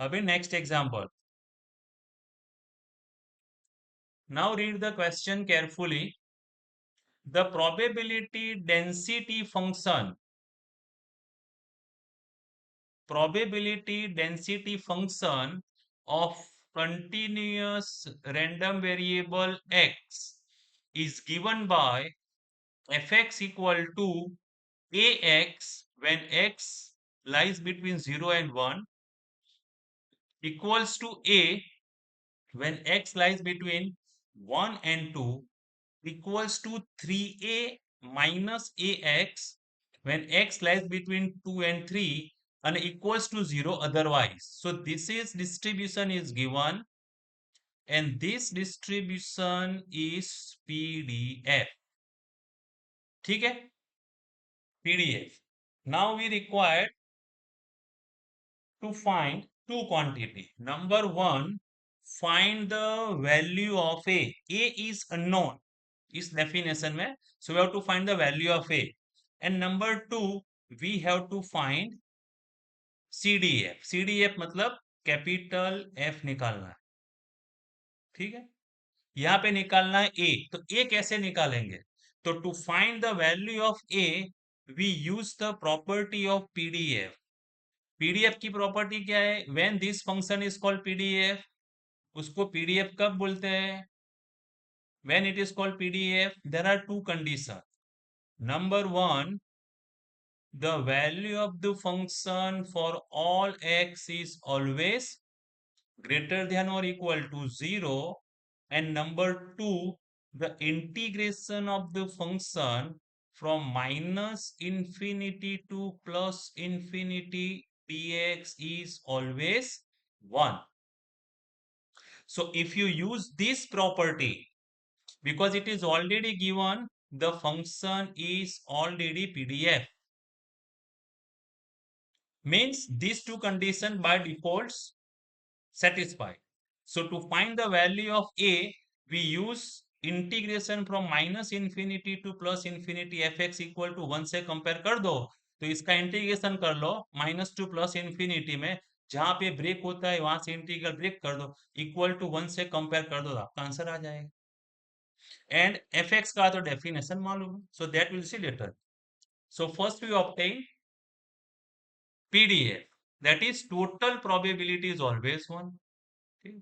अभी next example. Now read the question carefully. The probability density function of continuous random variable x is given by fx equal to ax when x lies between 0 and 1 equals to a when x lies between 1 and 2 equals to 3a minus ax when x lies between 2 and 3 and equals to 0 otherwise. So this is distribution is given and this distribution is PDF. ठीक है, PDF. Now we require to find two quantity. Number one, find the value of A. A is unknown इस definition में, so we have to find the value of A. And number two, we have to find CDF. CDF मतलब capital F निकालना है. ठीक है, यहाँ पे निकालना है A. तो A कैसे निकालेंगे? तो to find the value of A we use the property of PDF. PDF की प्रॉपर्टी क्या है? When this function is called PDF. उसको PDF कब बोलते हैं? When it is called PDF there are two condition. Number one, the value of the function for all x is always greater than or equal to 0. And number two, the integration of the function from minus infinity to plus infinity dx is always 1. So if you use this property, because it is already given, the function is already PDF. Means these two conditions by defaults satisfied. So to find the value of A, we use integration from minus infinity to plus infinity fx equal to 1 से compare कर दो. तो इसका integration कर लो minus two plus infinity में, जहां पे break होता है वहां से इंटीग्रल ब्रेक कर दो, इक्वल टू 1 से कंपेयर कर दो, आपका आंसर आ जाएगा. एंड fx का तो डेफिनेशन मालूम है, so that will see later. So first we obtain PDF, that is total probability is always 1. ठीक,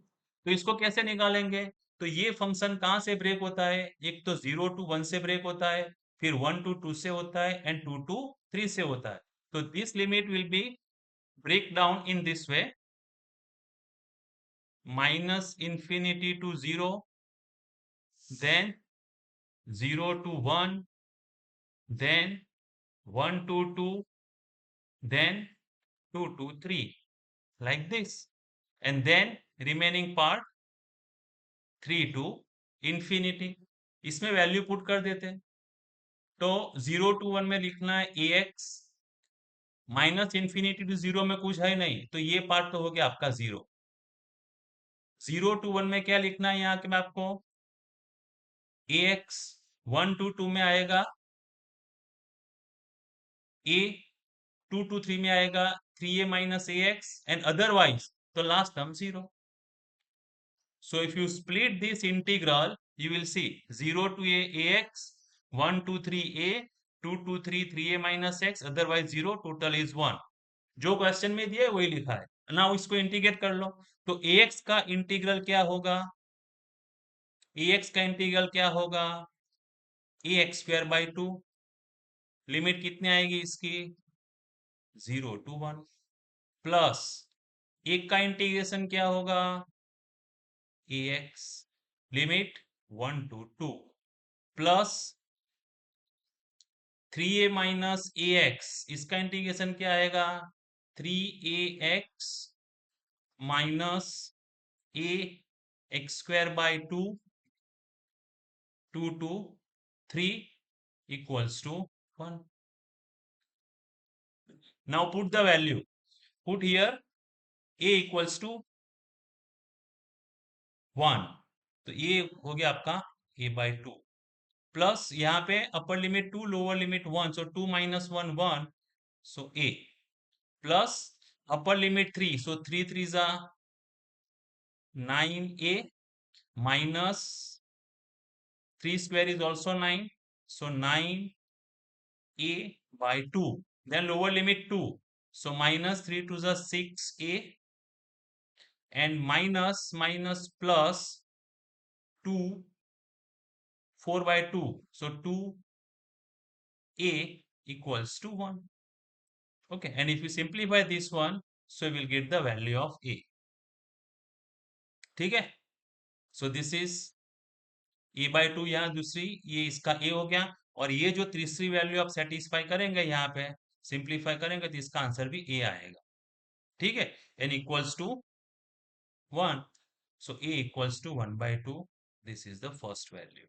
तो इसको कैसे निकालेंगे? तो ये फंक्शन कहां से ब्रेक होता है? एक तो 0 to 1 से ब्रेक होता है, फिर 1 to 2 से होता है एंड 2 to 3 से होता है. तो this limit will be break down in this way, minus infinity to 0, then 0 to 1, then 1 to 2, then 2 to 3, like this, and then remaining part 3 to infinity. इसमें वैल्यू पुट कर देते हैं. तो 0 to 1 में लिखना है ax, माइनस इंफिनिटी टू 0 में कुछ है नहीं, तो ये पार्ट तो हो गया आपका 0. 0 to 1 में क्या लिखना है यहाँ के मैं आपको? ax. 1 to 2 में आएगा a, 2 to 3 में आएगा 3a minus ax, and otherwise तो last term 0. So if you split this integral, you will see 0 to a ax, 1 to 3a, 2 to 3 3a minus x, otherwise 0, total is 1. जो question में दिया है वही लिखा है ना. इसको इंटीग्रेट कर लो. तो ax का इंटीग्रल क्या होगा? ax का इंटीग्रल क्या होगा? ax square by 2. लिमिट कितनी आएगी इसकी? 0 to 1. प्लस एक का इंटीग्रेशन क्या होगा? ax limit 1 to 2 plus 3a minus A x, इसका इंटीग्रेशन क्या आएगा? 3ax minus A x square by 2, 2 to 3 equals to 1. Now put the value. Put here a equals to 1. तो ये हो गया आपका a by 2. प्लस यहाँ पे upper limit 2, lower limit 1, so 2 minus 1 1, so a. Plus upper limit 3, so 3 3s are 9a minus 3 square is also 9, so 9a by 2. Then lower limit 2, so minus 3 to the 6a and minus plus 2 4 by 2, so 2a equals to 1. Okay, and if you simplify this one, so you will get the value of a. ठीक है, so this is a by 2, यहाँ दूसरी ये इसका a हो गया, और ये जो तीसरी वैल्यू आप सेटिस्फाई करेंगे यहाँ पे सिंप्लीफाई करेंगे तो इसका आंसर भी a आएगा. ठीक है, n equals to 1, so a equals to 1 by 2. This is the first value.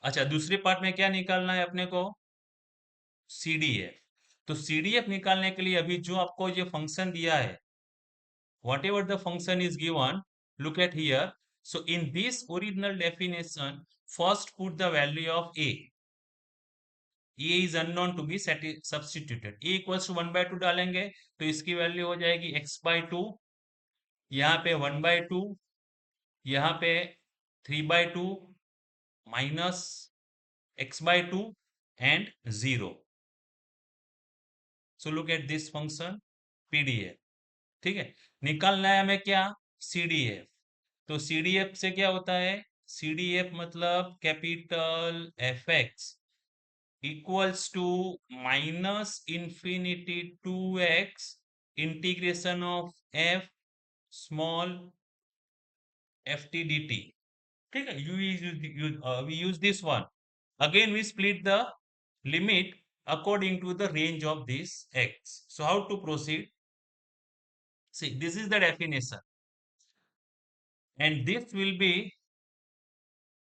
अच्छा, दूसरे पार्ट में क्या निकालना है अपने को? CDF. तो CDF निकालने के लिए अभी जो आपको ये फंक्शन दिया है, whatever the function is given, look at here. So in this original definition, first put the value of a. A is unknown to be substituted. A equals to 1 by 2 डालेंगे तो इसकी वैल्यू हो जाएगी x by 2, यहाँ पे 1 by 2, यहाँ पे 3 by 2 minus x by 2 and 0. So look at this function PDF. ठीक है, निकालना है हमें क्या? CDF. तो CDF से क्या होता है? CDF मतलब capital FX equals to minus infinity 2x integration of f small ft dt. ठीक है, we use this one. Again we split the limit according to the range of this x. So how to proceed? See, this is the definition, and this will be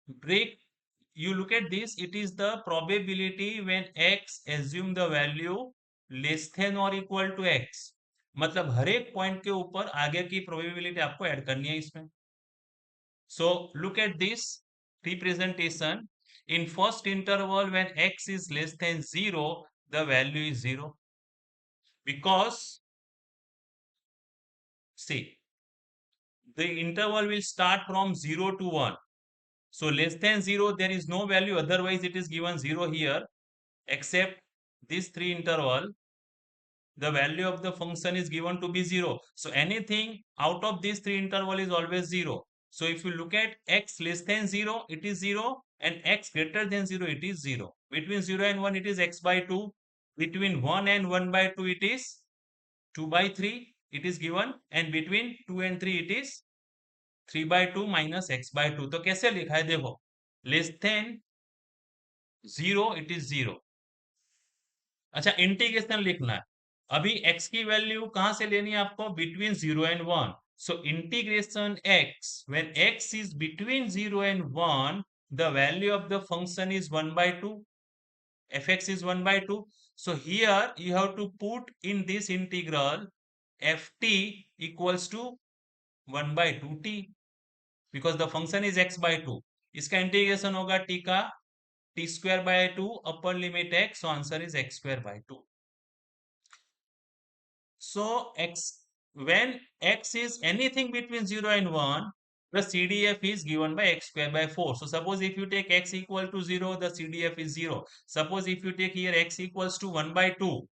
break. You look at this, it is the probability when x assume the value less than or equal to x. मतलब हर एक point के ऊपर आगे की probability आपको add करनी है इसमें. So look at this representation. In first interval when x is less than 0, the value is 0, because see, the interval will start from 0 to 1. So less than 0, there is no value, otherwise it is given 0 here, except this 3 interval, the value of the function is given to be 0. So anything out of this 3 interval is always 0. So if you look at x less than 0, it is 0, and x greater than 0, it is 0. Between 0 and 1, it is x by 2. Between 1 and 1 by 2, it is 2 by 3, it is given, and between 2 and 3, it is 3 by 2 minus x by 2. तो कैसे लिखा है देखो, less than 0, it is 0. अच्छा, integration लिखना है. अभी x की वैल्यू कहां से लेनी है आपको? Between 0 and 1. So integration x, when x is between 0 and 1, the value of the function is 1 by 2. fx is 1 by 2. So here you have to put in this integral ft equals to 1 by 2t, because the function is x by 2. इसका integration होगा t का t square by 2 upper limit x, so answer is x square by 2. So when x is anything between 0 and 1, the CDF is given by x square by 4. So suppose if you take x equal to 0, the CDF is 0. Suppose if you take here x equals to 1 by 2,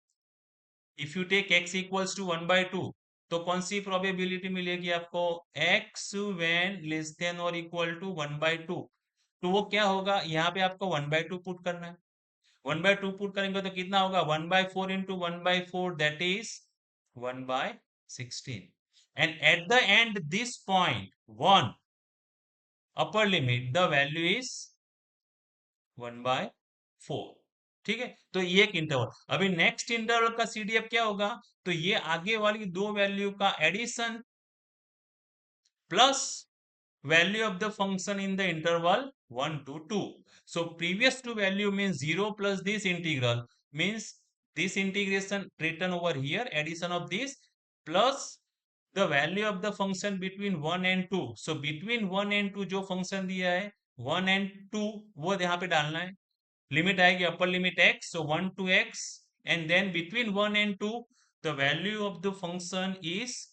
if you take x equals to 1 by 2, तो कौन सी probability मिलेगी आपको? x when less than or equal to 1 by 2. तो वो क्या होगा? यहाँ पे आपको 1 by 2 पुट करना है. 1 by 2 पुट करेंगे तो कितना होगा? 1 by 4 into 1 by 4, that is 1 by 16. And at the end, this point 1 upper limit, the value is 1 by 4. ठीक है, तो ये एक इंटरवल. अभी नेक्स्ट इंटरवल का CDF क्या होगा? तो ये आगे वाली दो वैल्यू का addition plus value of the function in the interval 1 to 2. So previous to value means 0 plus this integral, means this integration written over here, addition of this plus the value of the function between 1 and 2. So between 1 and 2 जो function दिया है 1 and 2, वो यहाँ पे डालना है. Limit आएगी upper limit x, so 1 to x, and then between 1 and 2 the value of the function is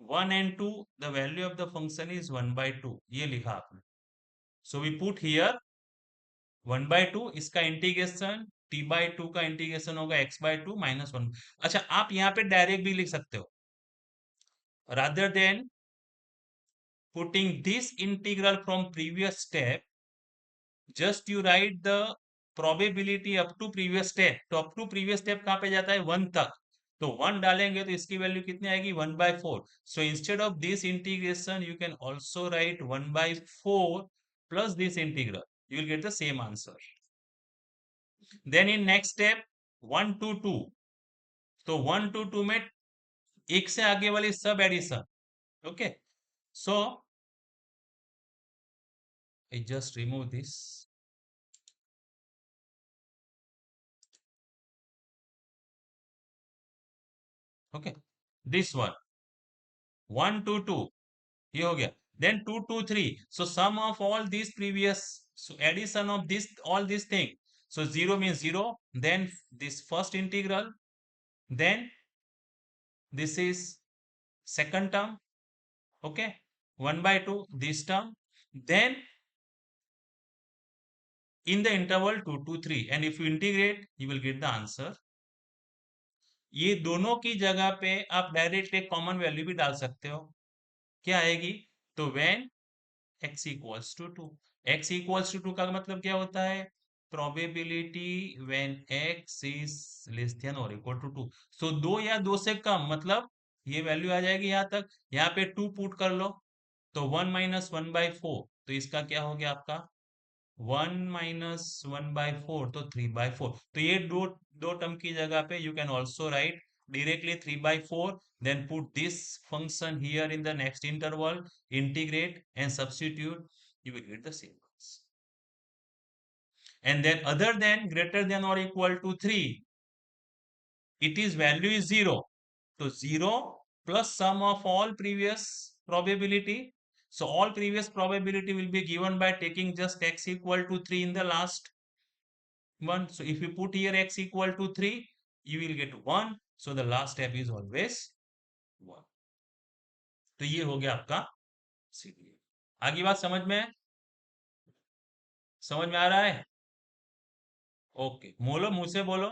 1 and 2, the value of the function is 1 by 2, ये लिखा आपने. So we put here 1 by 2, इसका इंटीग्रेशन t by 2 का integration होगा x by 2 minus 1. अच्छा, आप यहाँ पे डायरेक्ट भी लिख सकते हो, rather than putting this integral from previous step, just you write the probability up to previous step. तो up to previous step कहाँ पे जाता है, 1 तक. तो 1 डालेंगे तो इसकी वैल्यू कितनी आएगी, 1 by 4. So instead of this integration you can also write 1 by 4 plus this integral, you will get the same answer. Then in next step 1 to 2, तो 1 to 2 में एक से आगे वाली सब addition. Okay, so I just remove this. Okay, this one 1 to 2 ये हो गया. Then 2 to 3, so sum of all these previous, so addition of this all these thing, so 0 means 0, then this first integral, then this is second term. Okay, 1 by 2 this term, then in the interval 2 to 3, and if you integrate you will get the answer. ये दोनों की जगह पे आप direct एक common value भी डाल सकते हो. क्या आएगी, तो when x equals to 2, x equals to 2 का मतलब क्या होता है, probability when x is less than और इक्वल टू 2. सो 2 या 2 से कम, मतलब ये वैल्यू आ जाएगी यहाँ तक. यहाँ पे 2 पुट कर लो, तो 1 माइनस 1 बाई 4, तो इसका क्या हो गया आपका 1 माइनस 1 बाई 4, तो 3 बाई 4. तो ये दो दो टर्म की जगह पे you can also right directly 3 by 4, then put this function here in the next interval, integrate and substitute, you will get the same answer. And then other than greater than or equal to 3, it is value is 0, so 0 plus sum of all previous probability. So all previous probability will be given by taking just x equal to 3 in the last one. So if you put here x equal to 3, you will get 1. So the last step is always 1. तो ये हो गया आपका सीधी. आगे बात समझ में आ रहा है. ओके, बोलो, मुंह से बोलो.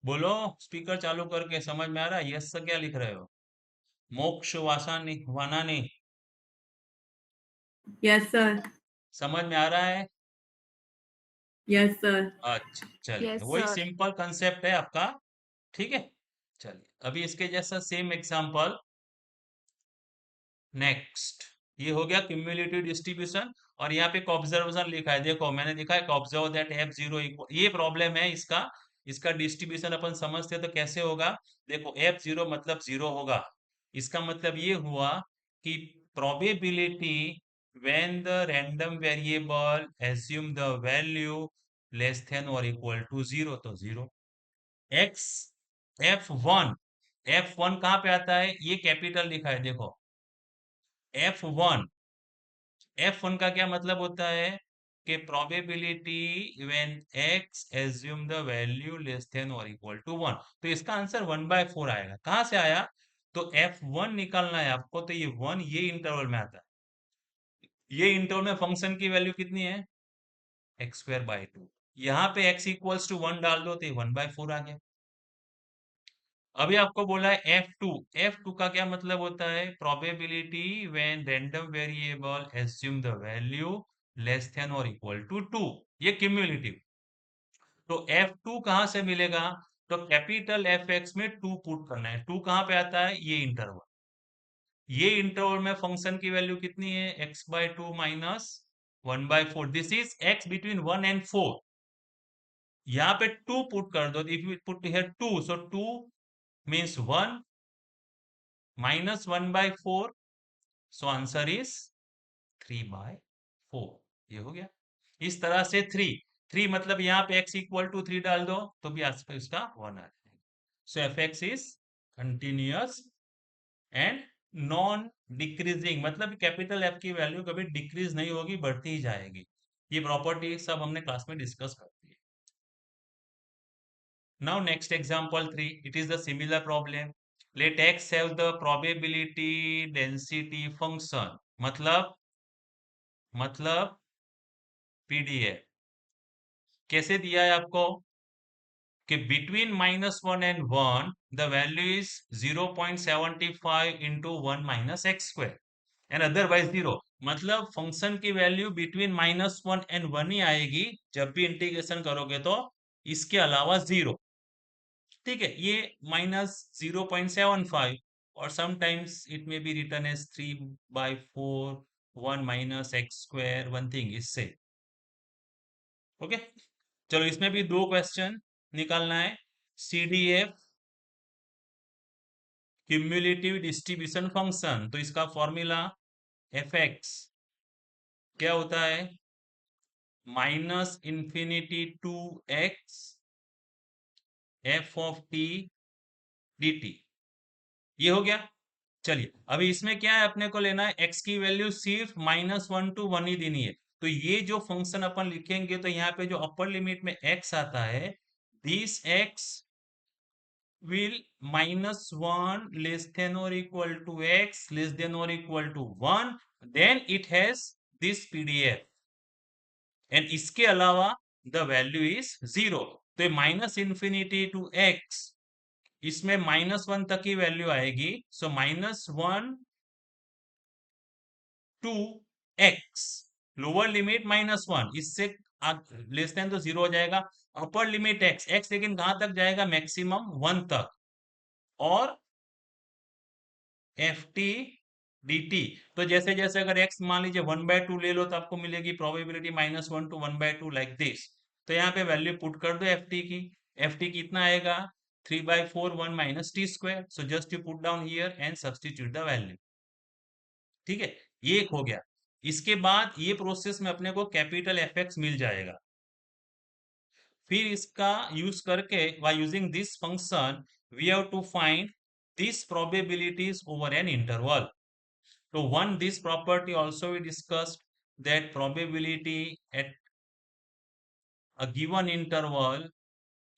बोलो, स्पीकर चालू करके, समझ में आ रहा है, यस से क्या लिख रहे हो, मोक्ष वासानी वानानी, Yes, sir. समझ में आ रहा है. Yes, sir. अच्छा चलिए, Yes, वही sir. सिंपल कंसेप्ट है आपका. ठीक है, चलिए अभी इसके जैसा सेम एग्जांपल नेक्स्ट. ये हो गया क्यूमुलेटिव डिस्ट्रीब्यूशन, और यहाँ पे एक ऑब्जर्वेशन लिखा है. देखो मैंने लिखा है observe that F zero equal, ये प्रॉब्लम है इसका. इसका डिस्ट्रीब्यूशन अपन समझते हैं तो कैसे होगा. देखो एफ जीरो मतलब जीरो होगा, इसका मतलब ये हुआ कि probability when the random variable assume the value less than और इक्वल टू जीरो, तो जीरो. एक्स एफ वन कहाँ पे आता है, ये कैपिटल लिखा है. देखो एफ वन का क्या मतलब होता है कि probability when x assume the value less than और इक्वल टू 1, तो इसका आंसर 1 बाय 4 आएगा. कहां से आया, तो एफ वन निकालना है आपको, तो ये 1 ये इंटरवल में आता है. ये इंटरवल में फंक्शन की वैल्यू कितनी है, एक्स स्क्वायर बाई 2. यहाँ पे एक्स इक्वल्स टू 1 डाल दो तो ये 1 बाय 4 आ गया. अभी आपको बोला है एफ टू का क्या मतलब होता है, probability when random variable assume the value less than और इक्वल टू 2, ये क्यूमुलेटिव. तो F2 कहां से मिलेगा, तो कैपिटल एफ एक्स में 2 पुट करना है. 2 कहां पे आता है, ये इंटरवल. ये इंटरवल में फंक्शन की वैल्यू कितनी है, x by 2 minus 1 by 4, this is x between 1 and 4. यहाँ पे 2 पुट कर दो, if you put here 2, so 2 means 1 minus 1 by 4, so answer is 3 by 4. ये हो गया. इस तरह से 3 मतलब यहाँ पे x इक्वल टू 3 डाल दो तो भी आसपास इसका 1 आ जाएगा. So F X is continuous and non decreasing, मतलब कैपिटल एफ की वैल्यू कभी डिक्रीज नहीं होगी, बढ़ती ही जाएगी। ये प्रॉपर्टी सब हमने क्लास में डिस्कस कर दी है। Now next example 3, it is the similar problem. Let x have the probability density function, मतलब पीडीएफ कैसे दिया है आपको कि between -1 and 1 the value is 0.75 into 1 minus x square and otherwise 0। मतलब फंक्शन की वैल्यू बिटवीन -1 एंड 1 ही आएगी जब भी इंटीग्रेशन करोगे तो, इसके अलावा 0। ठीक है, ये -0.75 और sometimes it may be written as 3/4 1 minus x square, one thing इससे। ओके, चलो इसमें भी दो क्वेश्चन निकालना है। CDF क्यूम्युलेटिव डिस्ट्रीब्यूशन फंक्शन, तो इसका फॉर्मूला fx क्या होता है, -∞ to x f of t dt। ये हो गया। चलिए अभी इसमें क्या है, अपने को लेना है x की वैल्यू सिर्फ -1 टू 1 ही देनी है। तो ये जो फंक्शन अपन लिखेंगे तो यहाँ पे जो अपर लिमिट में x आता है, this x will -1 less than or equal to x less than or equal to 1, then it has this PDF and इसके अलावा the value is 0। तो ये -∞ टू x, इसमें -1 तक की वैल्यू आएगी, सो -1 टू x, लोअर लिमिट -1, इससे लेस देन तो 0 हो जाएगा। अपर लिमिट x लेकिन कहां तक जाएगा, मैक्सिमम 1 तक, और एफ टी डी टी। तो जैसे जैसे अगर x मान लीजिए 1/2 ले लो तो आपको मिलेगी प्रोबेबिलिटी -1 टू 1/2 लाइक दिस। तो यहाँ पे वैल्यू पुट कर दो एफ टी की। एफ टी कितना आएगा, 3/4 1 minus T square. So just you put down here and substitute the value. ठीक है, ये एक हो गया। इसके बाद ये प्रोसेस में अपने को कैपिटल एफ एक्स मिल जाएगा। फिर इसका यूज करके, by using this function, we have to find this probabilities over an interval. So one, this property also we discussed, that probability at a given interval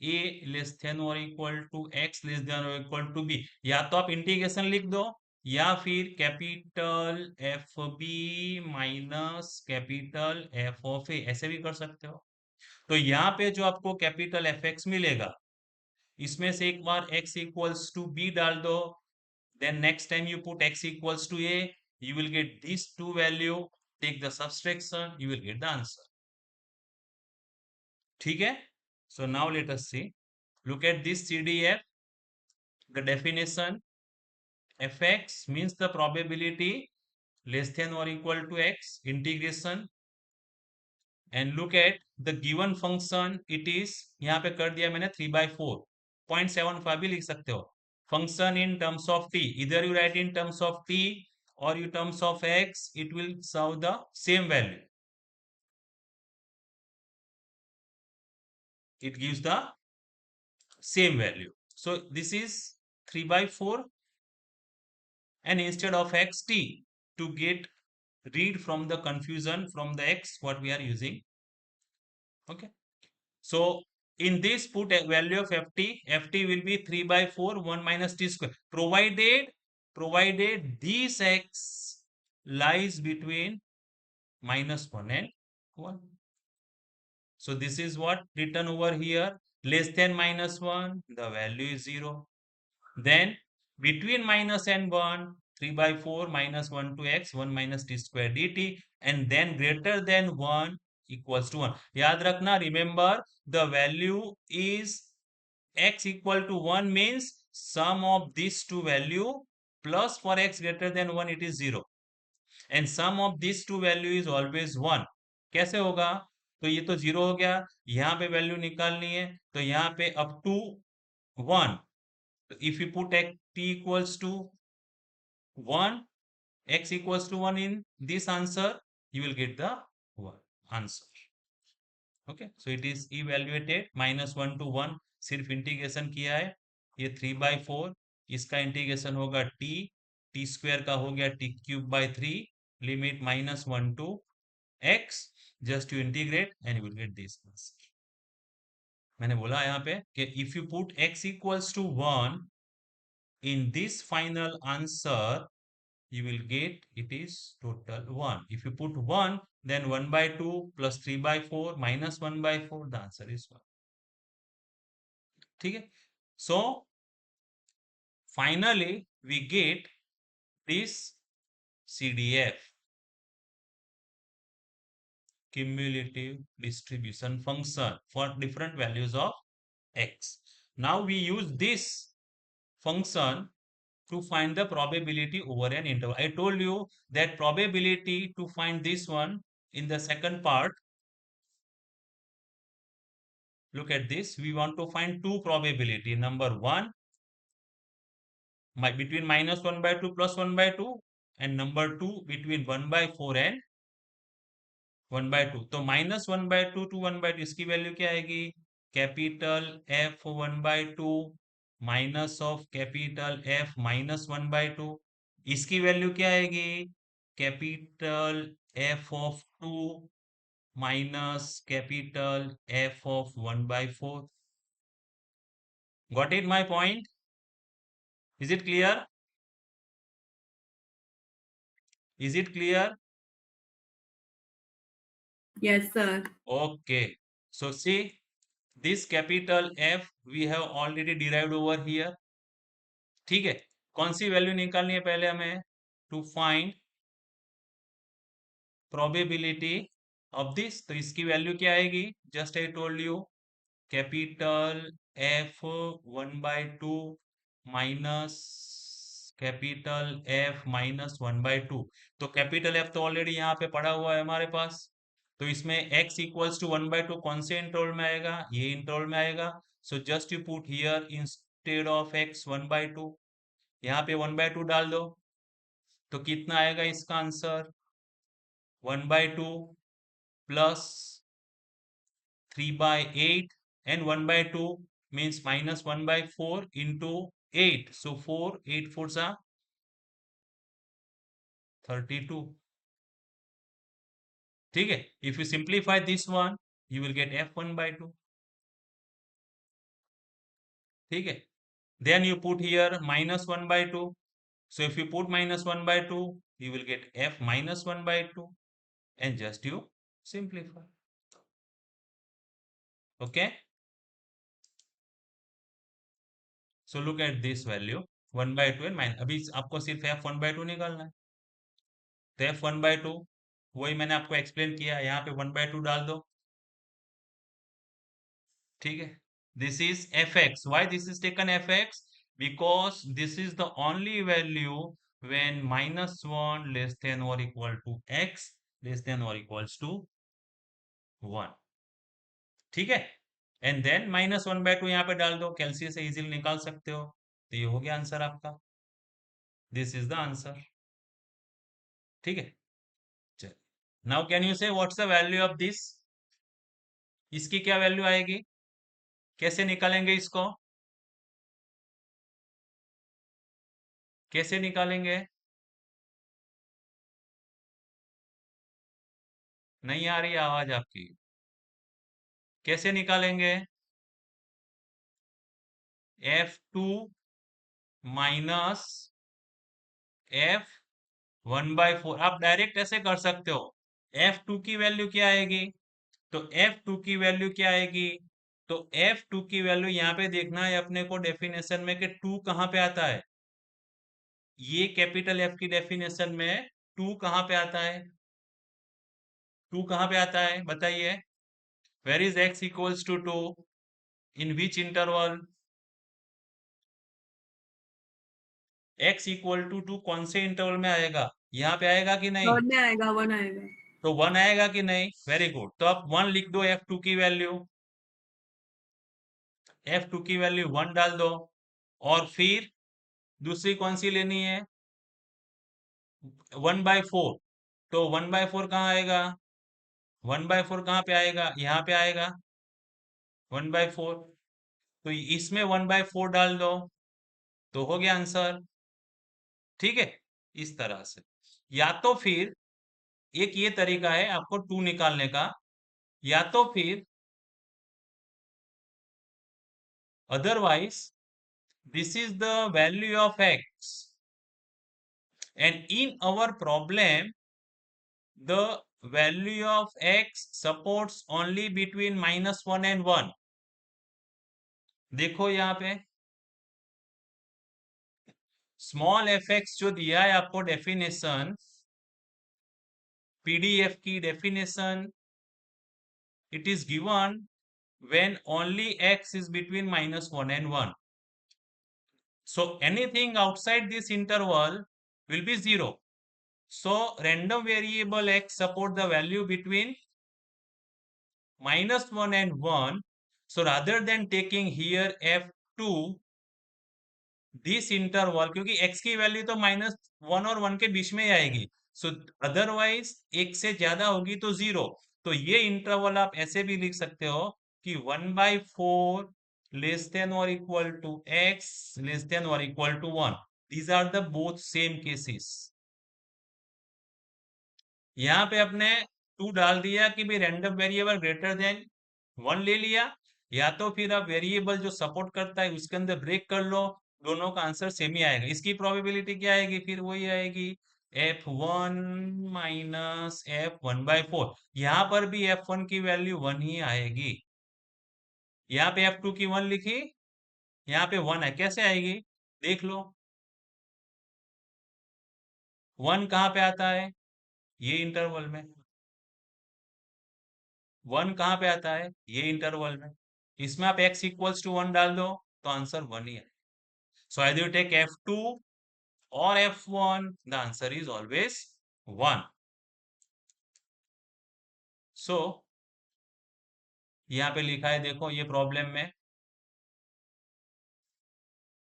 a less than or equal to x less than or equal to b, या तो आप integration लिख दो या फिर capital F B minus capital F of A, ऐसे भी कर सकते हो। तो यहाँ पे जो आपको कैपिटल एफ एक्स मिलेगा, इसमें से एक बार x इक्वल्स टू बी डाल दो, then next time you put x equals to a, you will get these two value, take the subtraction, you will get the answer। ठीक है, so now let us see, look at this CDF, the definition, fx means the probability less than or equal to x, integration, and look at the given function, it is, यहाँ पे कर दिया मैंने 3/4, 0.75 भी लिख सकते हो। Function in terms of t, either you write in terms of t or in terms of x, it will serve the same value, it gives the same value। So this is 3/4, and instead of x t, to get read from the confusion from the x what we are using, okay, so in this put a value of ft will be 3/4 1 minus t square, provided this x lies between -1 and 1। So this is what written over here, less than -1 the value is 0, then between minus and 1 3/4 -1 to x 1 minus t square dt, and then greater than 1 equals to 1। याद रखना, remember the value is x equal to 1 means sum of these two value, plus for x greater than 1 it is 0, and sum of these two value is always 1। कैसे होगा, तो ये तो 0 हो गया, यहाँ पे वैल्यू निकालनी है, तो यहाँ पे up to 1, if you put x t equals to 1, x equals to 1 in this answer, you will get the answer। okay, so it is evaluated -1 to 1, सिर्फ इंटीग्रेशन किया है, ये 3/4, इसका इंटीग्रेशन होगा t टी स्क्वायर का हो गया t cube by 3, limit -1 to x, just you integrate and you will get this. मैंने बोला यहाँ पे कि if you put x equals to 1 in this final answer, you will get it is total 1. If you put 1, then 1 by 2 plus 3 by 4 minus 1 by 4, the answer is 1. ठीक है? So finally we get this CDF, cumulative distribution function, for different values of x. Now we use this function to find the probability over an interval. I told you that probability to find this one in the second part. Look at this. We want to find two probability. Number one, between -1 by 2 plus 1 by 2, and number two, between 1 by 4 and 1 by 2. तो -1 by 2 to 1 by 2, इसकी value क्या आएगी? Capital F 1 by 2 minus of capital F -1 by 2, इसकी value क्या आएगी? Capital F of 2 minus capital F of 1 by 4. Got it my point? Is it clear? Is it clear? Yes, sir. Okay. So see, this capital F we have already derived over here. ठीक है? कौन सी value निकालनी है पहले हमें? To find probability of this, तो इसकी value क्या आएगी? Just I told you, capital F 1 by 2 minus capital F -1 by 2। तो कैपिटल F तो ऑलरेडी यहाँ पे पड़ा हुआ है हमारे पास, तो इसमें x इक्वल्स टू 1 by 2 कौन से इंटरवल में आएगा? ये इंटरवल में आएगा। So just you put here instead of x 1 by 2, यहाँ पे 1 by 2 डाल दो, तो कितना आएगा इसका answer? 1 by 2 plus 3 by 8, and 1 by 2 means -1 by 4 into 8. So 4, 8 4s are 32. ठीक है? If you simplify this one, you will get F1 by 2. ठीक है? Then you put here -1 by 2. So if you put -1 by 2, you will get F -1 by 2, and just you simplify. Okay? So look at this value 1 by 2 and minus, अभी आपको सिर्फ F1 by 2 निकालना है, तो F1 by 2 वही मैंने आपको explain किया, यहाँ पे 1 by 2 डाल दो। ठीक है? This is fx. Why this is taken fx? Because this is the only value when -1 less than or equal to x less than or equals to 1. ठीक है? एंड देन -1 by 2 यहाँ पे डाल दो, कैलसी से इजीली निकाल सकते हो, तो ये हो गया आंसर आपका। This is the answer. ठीक है? चल, नाउ कैन यू से what's the value of this? इसकी क्या वैल्यू आएगी? कैसे निकालेंगे इसको? कैसे निकालेंगे? नहीं आ रही आवाज आपकी, कैसे निकालेंगे? F2 माइनस F1/4, आप डायरेक्ट ऐसे कर सकते हो। F2 की वैल्यू क्या आएगी? तो F2 की वैल्यू क्या आएगी? तो F2 की वैल्यू यहाँ पे देखना है अपने को डेफिनेशन में कि 2 कहाँ पे आता है। ये कैपिटल F की डेफिनेशन में 2 कहाँ पे आता है? 2 कहाँ पे आता है बताइए? Where is x equals to 2? In which interval? x equal to 2 कौन से इंटरवल में आएगा? यहाँ पे आएगा कि नहीं? वन में आएगा, वन आएगा। तो 1 आएगा कि नहीं? Very good. तो आप 1 लिख दो F2 की वैल्यू, F2 की वैल्यू 1 डाल दो, और फिर दूसरी कौन सी लेनी है? 1/4। तो 1/4 कहाँ आएगा? 1/4 कहाँ पे आएगा? यहाँ पे आएगा 1/4। तो इसमें 1/4 डाल दो, तो हो गया आंसर। ठीक है, इस तरह से। या तो फिर एक ये तरीका है आपको 2 निकालने का, या तो फिर otherwise this is the value of x, and in our problem the value of x supports only between -1 and 1. देखो यहाँ पे स्मॉल एफ एक्स जो दिया है आपको डेफिनेशन, पीडीएफ की definition, it is given when only x is between -1 and 1. So anything outside this interval will be 0. So random variable x support the value between -1 and 1. So rather than taking here f2 this interval, क्योंकि x की value तो -1 और 1 के बीच में ही आएगी, सो otherwise एक से ज्यादा होगी तो 0। तो ये इंटरवल आप ऐसे भी लिख सकते हो कि 1/4 लेस देन और equal to x less than और equal to 1। These are the both same cases. यहाँ पे अपने 2 डाल दिया कि भाई रैंडम वेरिएबल ग्रेटर देन 1 ले लिया, या तो फिर आप वेरिएबल जो सपोर्ट करता है उसके अंदर ब्रेक कर लो, दोनों का आंसर सेम ही आएगा। इसकी प्रोबेबिलिटी क्या आएगी, फिर वही आएगी f1 माइनस f1/4। यहाँ पर भी f1 की वैल्यू 1 ही आएगी। यहाँ पे f2 की 1 लिखी, यहाँ पे 1 है, कैसे आएगी देख लो। 1 कहाँ पे आता है, ये इंटरवल में। 1 कहाँ पे आता है, ये इंटरवल में। इसमें आप x इक्वल्स टू 1 डाल दो तो आंसर 1 ही है। सो either you take f2 or f1, the answer is always 1. So यहाँ पे लिखा है देखो, ये प्रॉब्लम में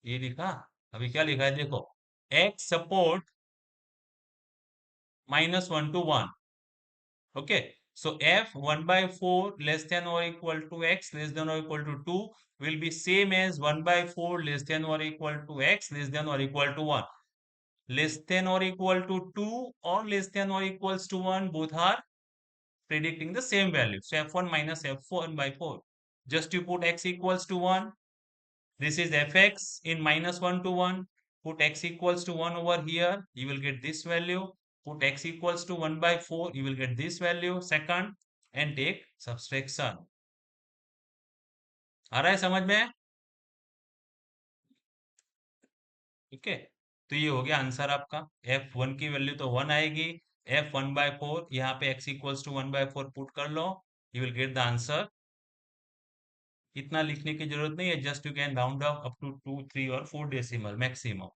ये लिखा, अभी क्या लिखा है देखो, x support -1 to 1. Okay, so f 1/4 less than or equal to x less than or equal to 2 will be same as 1/4 less than or equal to x less than or equal to 1. Less than or equal to 2 or less than or equals to 1, both are predicting the same value. So f1 minus f1/4. Just you put x equals to 1. This is fx in -1 to 1. Put x equals to 1 over here. You will get this value. Put x equals to 1/4. You will get this value. Second, and take subtraction. आ रहा है समझ में? ठीक है, तो ये हो गया आंसर आपका। f1 की वैल्यू तो 1 आएगी, f1/4 यहाँ पे x इक्वल्स टू 1/4 पुट कर लो, you will get the answer. इतना लिखने की जरूरत नहीं है, just you can round off up to 2 3 और 4 decimal maximum,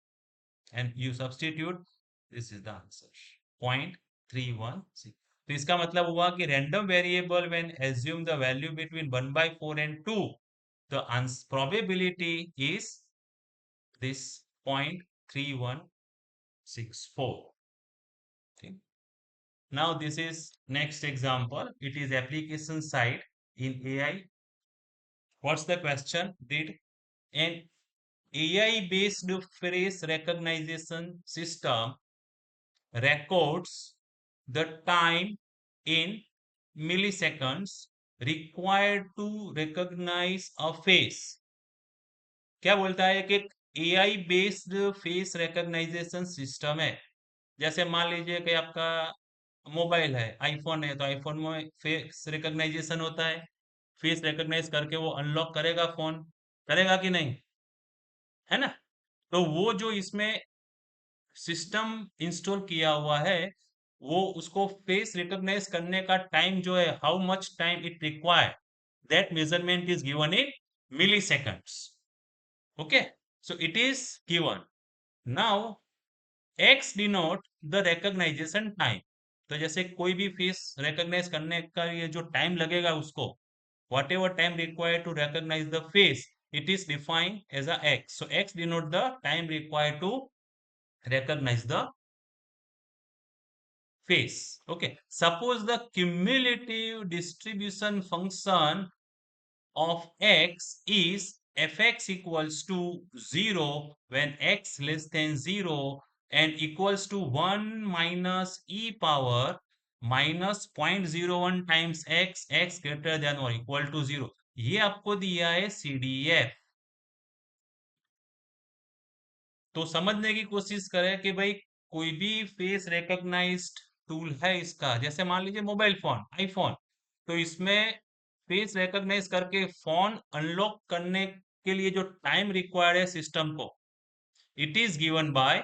and you substitute, this is the answer 0.316। तो इसका मतलब हुआ कि random variable when assume the value between 1/4 and 2, the probability is this 0.3164. Okay. Now this is next example. It is application side in AI. What's the question? Did an AI based face recognition system records the time in milliseconds required to recognize a face? क्या बोलता है कि AI based face recognization system है। जैसे मान लीजिए कि आपका मोबाइल है, आईफोन है, तो आईफोन में फेस रिकॉग्नाइजेशन होता है, फेस रिकॉग्नाइज करके वो अनलॉक करेगा फोन, करेगा कि नहीं, है ना। तो वो जो इसमें सिस्टम इंस्टॉल किया हुआ है, वो उसको फेस रिकॉग्नाइज करने का टाइम जो है, how much time it require, that measurement is given in milliseconds. Okay, so it is given. Now x denote the recognization time. तो जैसे कोई भी फेस रिकॉग्नाइज करने का ये जो टाइम लगेगा उसको, whatever time required to recognize the face, it is defined as a x. So x denote the time required to recognize the face. Okay, suppose the cumulative distribution function of x is fx equals to 0 when x less than 0 and equals to 1 minus e power minus 0.01 times x greater than or equal to 0. ये आपको दिया है CDF। तो समझने की कोशिश करें कि भाई कोई भी फेस रिकॉग्नाइज्ड टूल है इसका, जैसे मान लीजिए मोबाइल फोन आईफोन, तो इसमें फेस रिकॉग्नाइज करके फोन अनलॉक करने के लिए जो टाइम रिक्वायर्ड है सिस्टम को, it is given by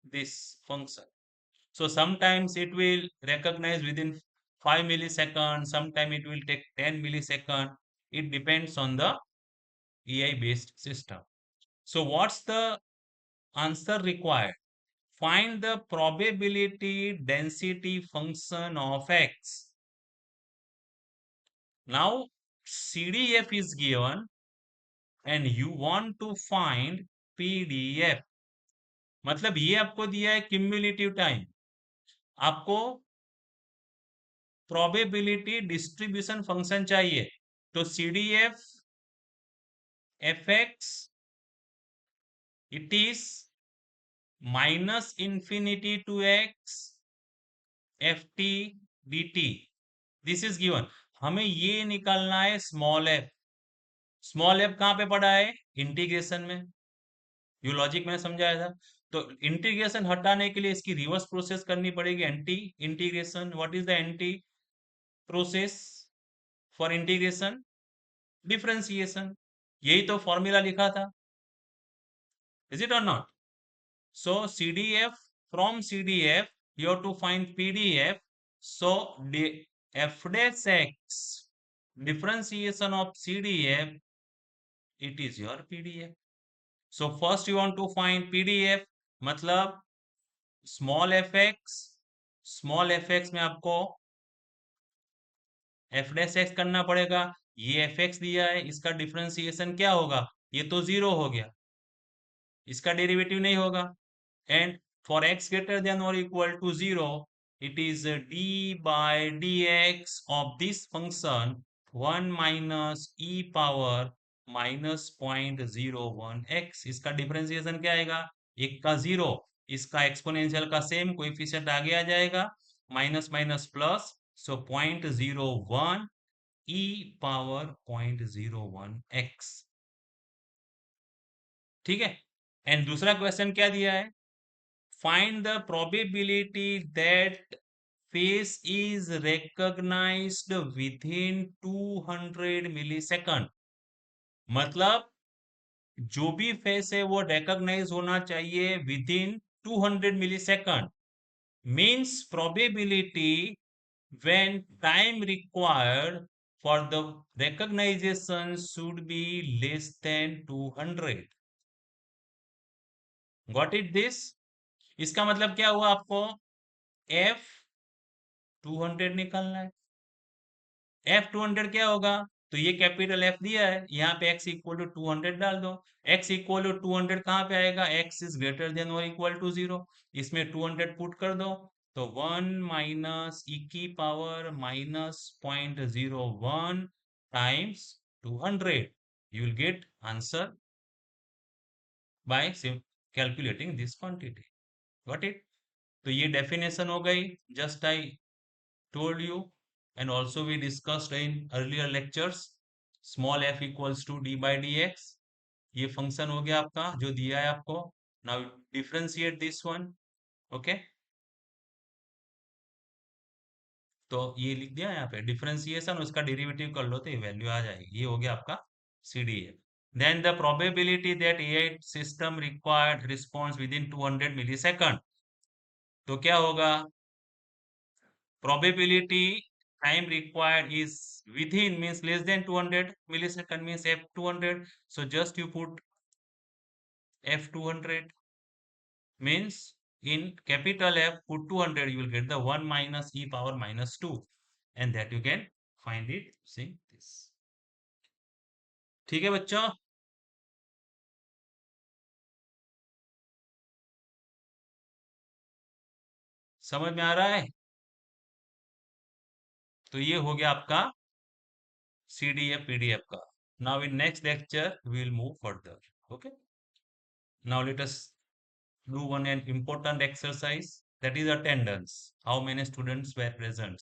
this function. So sometimes it will recognize within 5 milliseconds, sometimes it will take 10 milliseconds. It depends on the AI based system. So what's the answer required? Find the probability density function of X. Now CDF is given and you want to find PDF। मतलब ये आपको दिया है cumulative time, आपको probability distribution function चाहिए। तो CDF fx it is minus infinity to x ft dt, this is given. हमें ये निकालना है स्मॉल एफ। स्मॉल एफ कहाँ पे पड़ा है? इंटीग्रेशन में। ये लॉजिक मैंने समझाया था। तो इंटीग्रेशन हटाने के लिए इसकी रिवर्स प्रोसेस करनी पड़ेगी, anti integration. What is the anti process for integration? Differentiation. यही तो फॉर्मूला लिखा था, इज इट और not? So CDF, from CDF you have to find PDF. So the f dash x differentiation of CDF, it is your PDF. So first you want to find PDF, मतलब small F x में आपको F dash x करना पड़ेगा। ये F x दिया है, इसका differentiation क्या होगा? ये तो जीरो हो गया, इसका डेरिवेटिव नहीं होगा। And for x greater than or equal to 0, it is d by dx of this function 1 minus e power minus 0.01 x। इसका डिफरेंशिएशन क्या आएगा? एक का जीरो, इसका एक्सपोनेंशियल का सेम कोएफिशिएंट आगे आ जाएगा, माइनस माइनस प्लस, सो 0.01 e पावर 0.01 x। ठीक है। एंड दूसरा क्वेश्चन क्या दिया है? Find the probability that face is recognized within 200 millisecond। मतलब जो भी फेस है वो रिकॉग्नाइज होना चाहिए with in 200 millisecond. Means probability when time required for the recognition should be less than 200। Got it this? इसका मतलब क्या हुआ? आपको f 200 निकालना है। f 200 क्या होगा? तो ये कैपिटल F दिया है, यहाँ पे x इक्वल टू 200 डाल दो। x इक्वल टू 200 कहाँ पे आएगा? x इज ग्रेटर देन और इक्वल टू 0। इसमें 200 पुट कर दो, तो 1 माइनस ई की power minus 0.01 times 200, you will get answer by calculating this quantity। Got it? तो ये डेफिनेशन हो गई, just I told you and also we discussed in earlier lectures। small f equals to d by dx, ये function हो गया आपका जो दिया है आपको। Now differentiate this one. Okay, तो ये लिख दिया यहाँ पे डिफरेंशिएशन, उसका डेरिवेटिव कर लो तो ये वैल्यू आ जाएगी। ये हो गया आपका CDF। Then the probability that AI system required response within 200 millisecond. तो क्या होगा? probability time required is within means less than 200 millisecond means f 200, so just you put f 200 means in capital F put 200, you will get the 1 minus e power minus 2, and that you can find it using this। ठीक है बच्चों? समझ में आ रहा है? तो ये हो गया आपका CDF PDF का। now in next lecture we will move further। okay, now let us do one an important exercise, that is attendance. How many students were present?